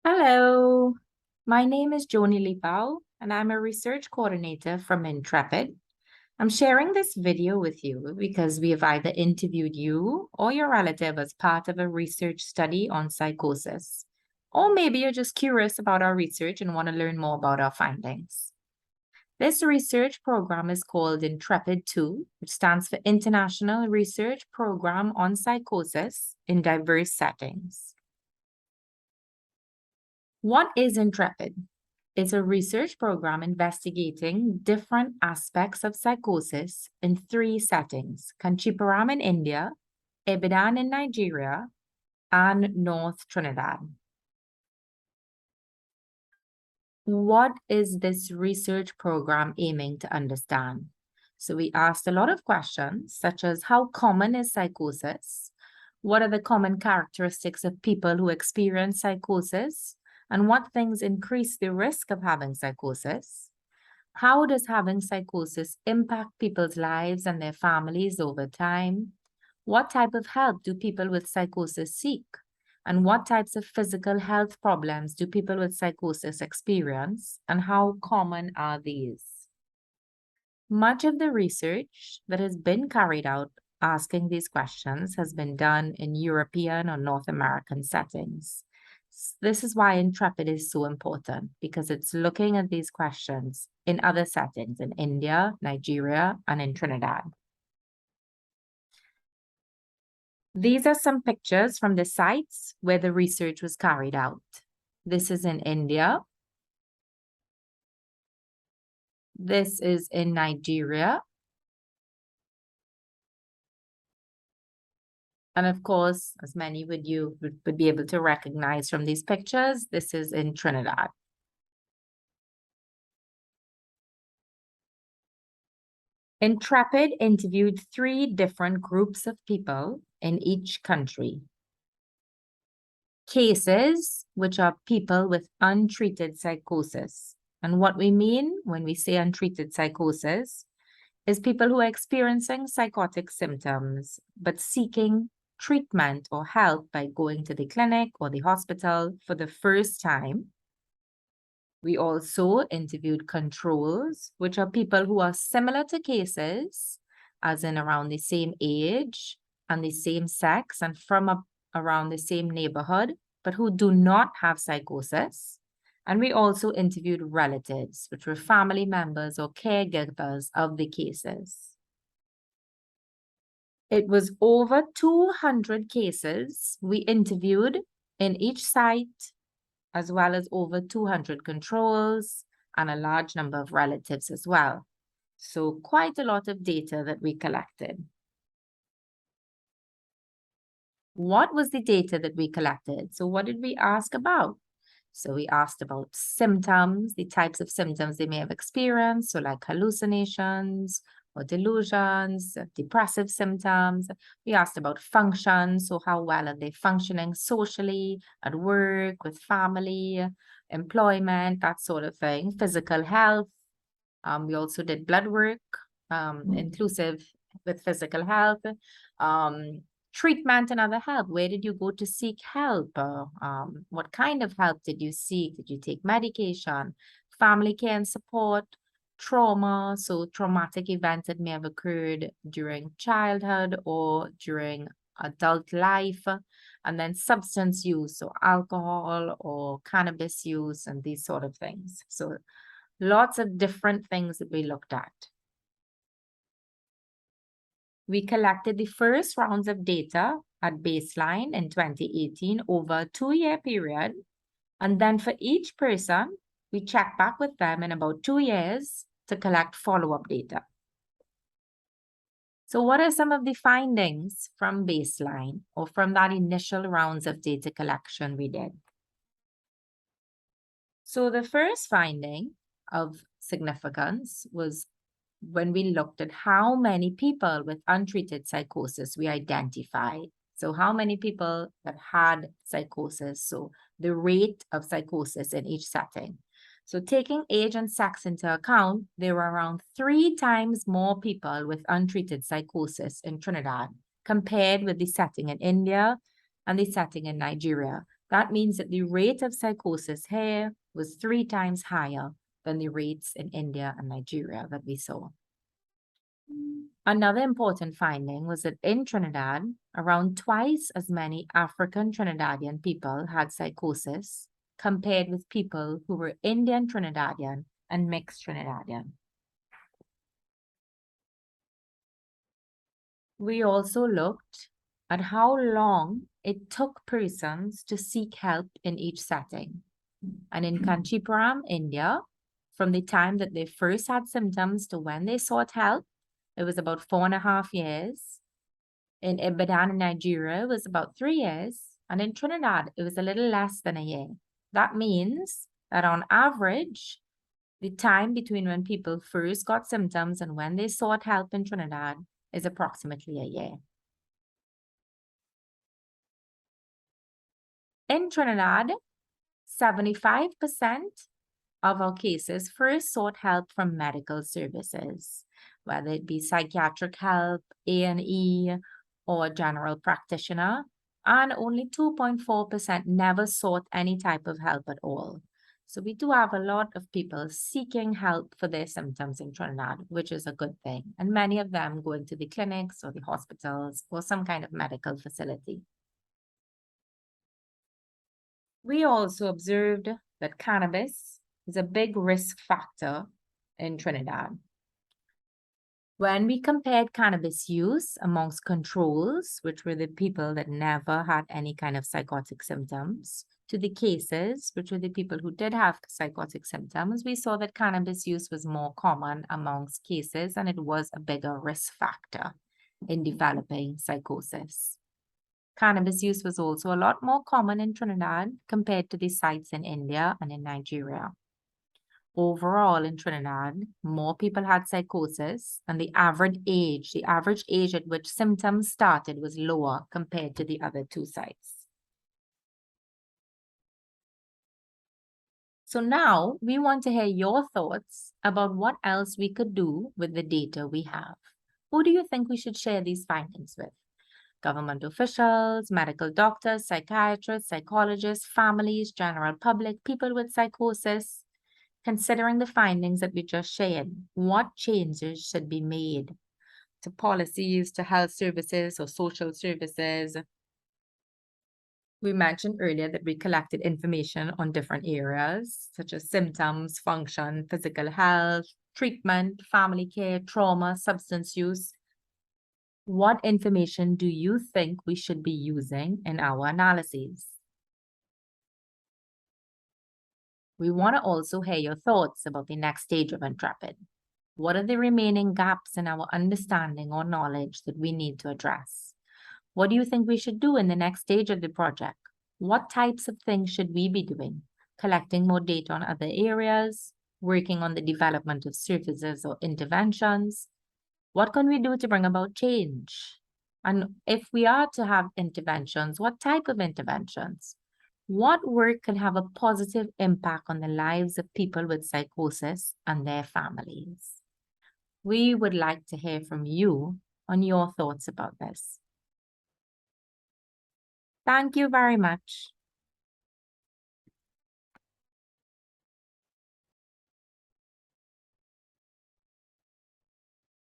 Hello, my name is Joni Lipao, and I'm a research coordinator from INTREPID. I'm sharing this video with you because we have either interviewed you or your relative as part of a research study on psychosis. Or maybe you're just curious about our research and want to learn more about our findings. This research program is called INTREPID 2, which stands for International Research Program on Psychosis in Diverse Settings. What is INTREPID? It's a research program investigating different aspects of psychosis in 3 settings: Kanchipuram in India, Ibadan in Nigeria, and North Trinidad. What is this research program aiming to understand? So we asked a lot of questions, such as how common is psychosis? What are the common characteristics of people who experience psychosis? And what things increase the risk of having psychosis? How does having psychosis impact people's lives and their families over time? What type of help do people with psychosis seek? And what types of physical health problems do people with psychosis experience? And how common are these? Much of the research that has been carried out asking these questions has been done in European or North American settings. This is why INTREPID is so important, because it's looking at these questions in other settings in India, Nigeria, and in Trinidad. These are some pictures from the sites where the research was carried out. This is in India. This is in Nigeria. And of course, as many of you would be able to recognize from these pictures, this is in Trinidad. INTREPID interviewed 3 different groups of people in each country. Cases, which are people with untreated psychosis. And what we mean when we say untreated psychosis is people who are experiencing psychotic symptoms, but seeking treatment or help by going to the clinic or the hospital for the first time. We also interviewed controls, which are people who are similar to cases, as in around the same age and the same sex and from around the same neighborhood, but who do not have psychosis. And we also interviewed relatives, which were family members or caregivers of the cases. It was over 200 cases we interviewed in each site, as well as over 200 controls and a large number of relatives as well. So quite a lot of data that we collected. What was the data that we collected? So what did we ask about? So we asked about symptoms, the types of symptoms they may have experienced, so like hallucinations or delusions, depressive symptoms. We asked about function, so how well are they functioning socially, at work, with family, employment, that sort of thing. Physical health. We also did blood work, inclusive with physical health. Treatment and other help. Where did you go to seek help? What kind of help did you seek? Did you take medication? Family care and support, trauma, so traumatic events that may have occurred during childhood or during adult life, and then substance use, so alcohol or cannabis use and these sort of things. So lots of different things that we looked at. We collected the first rounds of data at baseline in 2018 over a 2-year period. And then for each person, we checked back with them in about 2 years to collect follow-up data. So what are some of the findings from baseline or from that initial rounds of data collection we did? So the first finding of significance was when we looked at how many people with untreated psychosis we identified. So how many people that had psychosis, so the rate of psychosis in each setting. So taking age and sex into account, there were around 3 times more people with untreated psychosis in Trinidad compared with the setting in India and the setting in Nigeria. That means that the rate of psychosis here was 3 times higher than the rates in India and Nigeria that we saw. Another important finding was that in Trinidad, around twice as many African Trinidadian people had psychosis compared with people who were Indian Trinidadian and mixed Trinidadian. We also looked at how long it took persons to seek help in each setting. And in Kanchipuram, India, from the time that they first had symptoms to when they sought help, it was about 4.5 years. In Ibadan, Nigeria, it was about 3 years. And in Trinidad, it was a little less than a year. That means that on average, the time between when people first got symptoms and when they sought help in Trinidad is approximately a year. In Trinidad, 75% of our cases first sought help from medical services, whether it be psychiatric help, A&E, or general practitioner, and only 2.4% never sought any type of help at all. So we do have a lot of people seeking help for their symptoms in Trinidad, which is a good thing. And many of them going to the clinics or the hospitals or some kind of medical facility. We also observed that cannabis is a big risk factor in Trinidad. When we compared cannabis use amongst controls, which were the people that never had any kind of psychotic symptoms, to the cases, which were the people who did have psychotic symptoms, we saw that cannabis use was more common amongst cases and it was a bigger risk factor in developing psychosis. Cannabis use was also a lot more common in Trinidad compared to the sites in India and in Nigeria. Overall, in Trinidad, more people had psychosis, and the average age at which symptoms started was lower compared to the other 2 sites. So now we want to hear your thoughts about what else we could do with the data we have. Who do you think we should share these findings with? Government officials, medical doctors, psychiatrists, psychologists, families, general public, people with psychosis. Considering the findings that we just shared, what changes should be made to policies, to health services or social services? We mentioned earlier that we collected information on different areas, such as symptoms, function, physical health, treatment, family care, trauma, substance use. What information do you think we should be using in our analyses? We want to also hear your thoughts about the next stage of INTREPID. What are the remaining gaps in our understanding or knowledge that we need to address? What do you think we should do in the next stage of the project? What types of things should we be doing? Collecting more data on other areas, working on the development of services or interventions? What can we do to bring about change? And if we are to have interventions, what type of interventions? What work can have a positive impact on the lives of people with psychosis and their families? We would like to hear from you on your thoughts about this. Thank you very much.